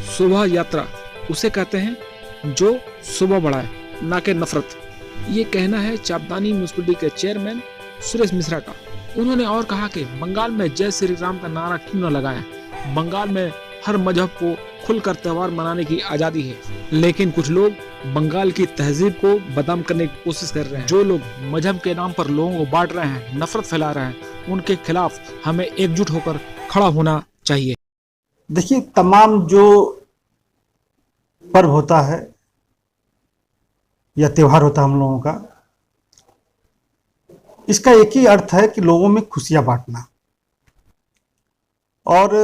शोभा यात्रा उसे कहते हैं जो शोभा बढ़ाए, ना कि नफरत। ये कहना है चापदानी म्यूनिसिपैलिटी के चेयरमैन सुरेश मिश्रा का। उन्होंने और कहा कि बंगाल में जय श्री राम का नारा क्यों न लगाएं। बंगाल में हर मजहब को खुलकर त्यौहार मनाने की आजादी है, लेकिन कुछ लोग बंगाल की तहजीब को बदनाम करने की कोशिश कर रहे हैं। जो लोग मजहब के नाम पर लोगों को बांट रहे हैं, नफरत फैला रहे हैं, उनके खिलाफ हमें एकजुट होकर खड़ा होना चाहिए। देखिए, तमाम जो पर्व होता है या त्योहार होता है हम लोगों का, इसका एक ही अर्थ है कि लोगों में खुशियां बांटना। और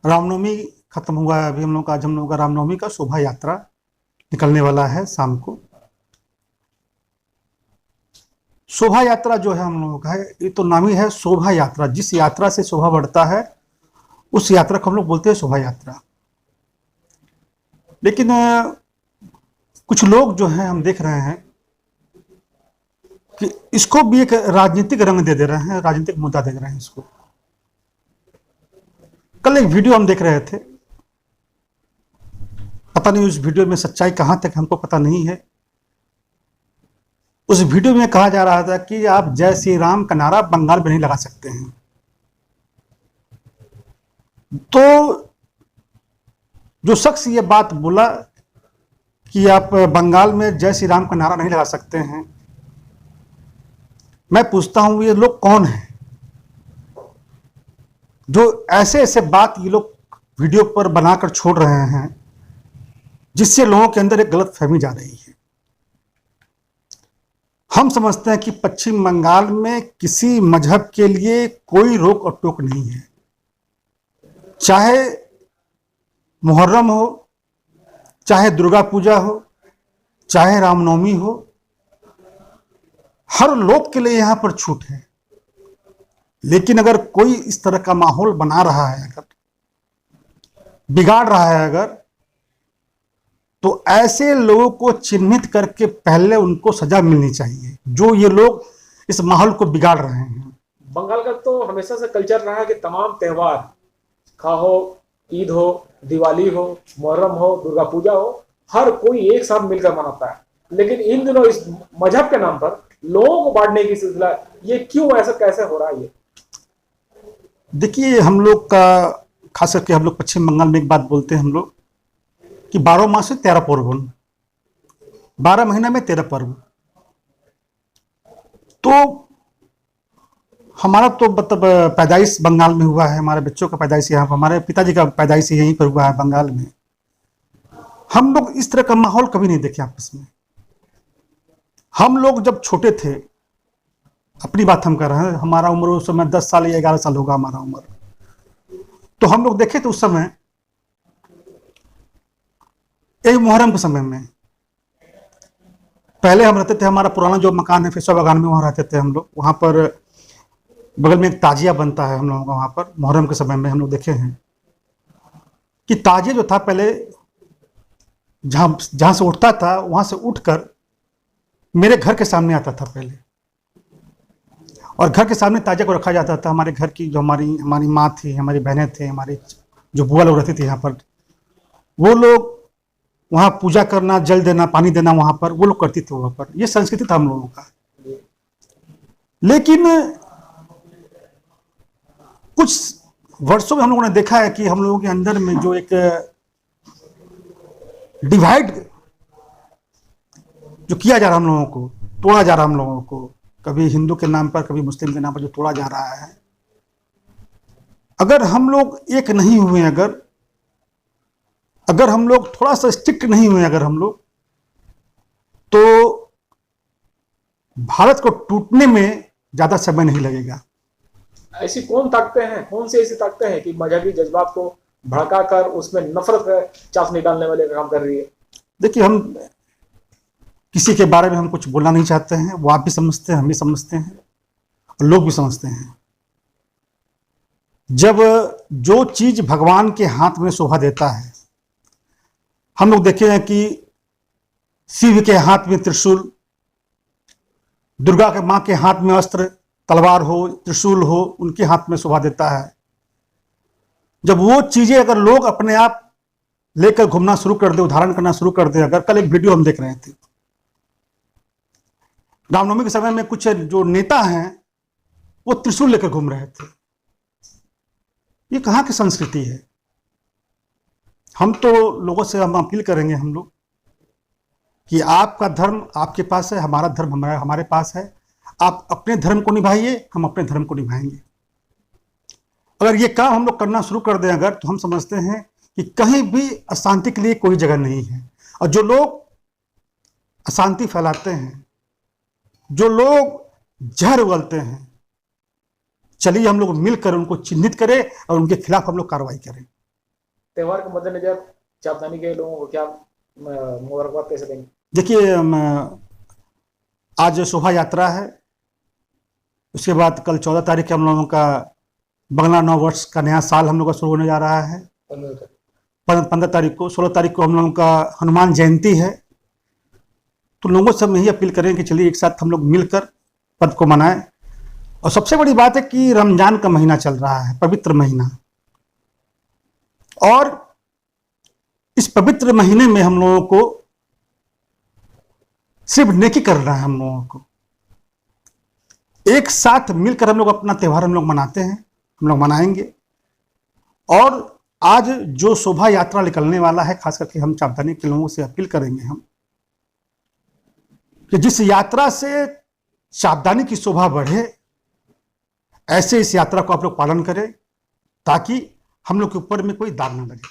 रामनवमी खत्म हुआ है अभी हम लोग का। आज हम लोगों का रामनवमी का शोभा यात्रा निकलने वाला है शाम को। शोभा यात्रा जो है हम लोगों का है, ये तो नाम ही है शोभा यात्रा। जिस यात्रा से शोभा बढ़ता है उस यात्रा को हम लोग बोलते हैं शोभा यात्रा। लेकिन कुछ लोग जो हैं, हम देख रहे हैं कि इसको भी एक राजनीतिक रंग दे रहे हैं, राजनीतिक मुद्दा दे रहे हैं इसको। कल एक वीडियो हम देख रहे थे, पता नहीं उस वीडियो में सच्चाई कहां तक हमको पता नहीं है। उस वीडियो में कहा जा रहा था कि आप जय श्री राम का नारा बंगाल में नहीं लगा सकते हैं। तो जो शख्स ये बात बोला कि आप बंगाल में जय श्री राम का नारा नहीं लगा सकते हैं, मैं पूछता हूं ये लोग कौन हैं जो ऐसे ऐसे बात ये लोग वीडियो पर बनाकर छोड़ रहे हैं, जिससे लोगों के अंदर एक गलत फहमी जा रही है। हम समझते हैं कि पश्चिम बंगाल में किसी मजहब के लिए कोई रोक और टोक नहीं है। चाहे मुहर्रम हो, चाहे दुर्गा पूजा हो, चाहे रामनवमी हो, हर लोग के लिए यहां पर छूट है। लेकिन अगर कोई इस तरह का माहौल बना रहा है, अगर बिगाड़ रहा है अगर, तो ऐसे लोगों को चिन्हित करके पहले उनको सजा मिलनी चाहिए, जो ये लोग इस माहौल को बिगाड़ रहे हैं। बंगाल का तो हमेशा से कल्चर रहा है कि तमाम त्योहार, खाहो ईद हो, दिवाली हो, मुहर्रम हो, दुर्गा पूजा हो, हर कोई एक साथ मिलकर मनाता है। लेकिन इन दिनों इस मजहब के नाम पर लोगों को बांटने की सिलसिला, ये क्यों, ऐसा कैसे हो रहा है? ये देखिए, हम लोग का खास करके हम लोग पश्चिम बंगाल में एक बात बोलते हैं हम लोग कि 12 मास से 13 पर्व, 12 महीना में 13 पर्व। तो हमारा तो मतलब पैदाइश बंगाल में हुआ है, हमारे बच्चों का पैदाइश यहाँ पर, हमारे पिताजी का पैदाइश यहीं पर हुआ है बंगाल में। हम लोग इस तरह का माहौल कभी नहीं देखे आपस में। हम लोग जब छोटे थे, अपनी बात हम कर रहे हैं, हमारा उम्र उस समय 10 साल या 11 साल होगा हमारा उम्र, तो हम लोग देखे थे उस समय, एक मुहर्रम के समय में, पहले हम रहते थे, हमारा पुराना जो मकान है फिसवा बागान में, वहां रहते थे हम लोग। वहां पर बगल में एक ताजिया बनता है हम लोगों का, वहां पर मुहर्रम के समय में हम लोग देखे हैं कि ताजिया जो था पहले जहां से उठता था, वहां से उठकर मेरे घर के सामने आता था पहले, और घर के सामने ताजिया को रखा जाता था। हमारे घर की जो हमारी माँ थी, हमारी बहनें थे, हमारी जो बुआ लोग रहती थी यहाँ पर, वो लोग वहाँ पूजा करना, जल देना, पानी देना, वहाँ पर वो लोग करती थी वहाँ पर। ये संस्कृति था हम लोगों का। लेकिन कुछ वर्षों में हम लोगों ने देखा है कि हम लोगों के अंदर में जो एक डिवाइड जो किया जा रहा है, हम लोगों को तोड़ा जा रहा है, हम लोगों को कभी हिंदू के नाम पर, कभी मुस्लिम के नाम पर जो तोड़ा जा रहा है, अगर हम लोग एक नहीं हुए, अगर हम लोग थोड़ा सा स्ट्रिक्ट नहीं हुए, अगर हम लोग, तो भारत को टूटने में ज्यादा समय नहीं लगेगा। ऐसी कौन ताकतें हैं, कौन सी ऐसी ताकतें हैं कि मजहबी जज्बात को भड़काकर उसमें नफरत चाशनी डालने वाले काम कर रही है? देखिए, हम किसी के बारे में हम कुछ बोलना नहीं चाहते हैं, वो आप भी समझते हैं, हम भी समझते हैं, और लोग भी समझते हैं। जब जो चीज भगवान के हाथ में शोभा देता है, हम लोग देखे हैं कि शिव के हाथ में त्रिशूल, दुर्गा के माँ के हाथ में अस्त्र, तलवार हो, त्रिशूल हो, उनके हाथ में शोभा देता है। जब वो चीजें अगर लोग अपने आप लेकर घूमना शुरू कर दे, उदाहरण करना शुरू कर दे। अगर कल एक वीडियो हम देख रहे थे, रामनवमी के समय में कुछ जो नेता हैं वो त्रिशूल लेकर घूम रहे थे। ये कहाँ की संस्कृति है? हम तो लोगों से हम अपील करेंगे, हम लोग, कि आपका धर्म आपके पास है, हमारा धर्म हमारे पास है। आप अपने धर्म को निभाइए, हम अपने धर्म को निभाएंगे। अगर ये काम हम लोग करना शुरू कर दें अगर, तो हम समझते हैं कि कहीं भी अशांति के लिए कोई जगह नहीं है। और जो लोग अशांति फैलाते हैं, जो लोग जहर उगलते हैं, चलिए हम लोग मिलकर उनको चिन्हित करें और उनके खिलाफ हम लोग कार्रवाई करें। त्योहार के मद्देनजर चापदानी के लोगों को क्या मुबारकबाद कैसे देंगे? देखिए, आज शोभा यात्रा है, उसके बाद कल 14 तारीख हम लोगों का बंगला नव वर्ष का नया साल हम लोग का शुरू होने जा रहा है। 15 तारीख को, 16 तारीख को हम लोगों का हनुमान जयंती है। तो लोगों से हम यही अपील करें कि चलिए एक साथ हम लोग मिलकर पर्व को मनाएं। और सबसे बड़ी बात है कि रमजान का महीना चल रहा है, पवित्र महीना, और इस पवित्र महीने में हम लोगों को सिर्फ नेकी करना है। हम लोगों को एक साथ मिलकर हम लोग अपना त्यौहार हम लोग मनाते हैं, हम लोग मनाएंगे। और आज जो शोभा यात्रा निकलने वाला है, खास करके हम चापदानी के लोगों से अपील करेंगे हम कि जिस यात्रा से चापदानी की शोभा बढ़े, ऐसे इस यात्रा को आप लोग पालन करें, ताकि हम लोग के ऊपर में कोई दाग न लगे।